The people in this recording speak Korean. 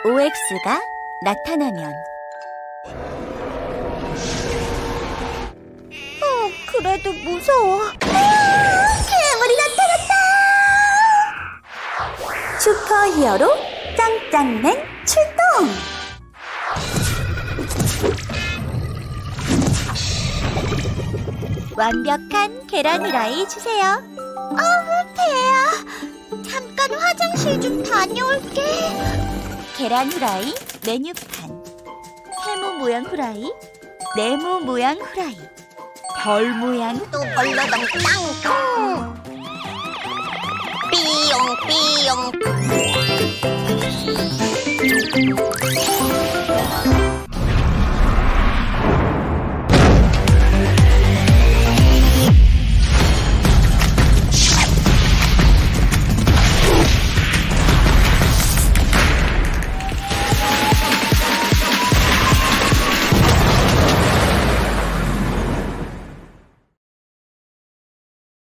OX가 나타나면. 그래도 무서워. 괴물이 나타났다. 슈퍼히어로 짱짱맨 출동. 완벽한 계란 후라이 주세요. 배야. 잠깐 화장실 좀 다녀올게. 계란 후라이 메뉴판. 세모 모양 후라이, 네모 모양 후라이, 별 모양 또 벌러덩 땅콩. 삐용 삐용.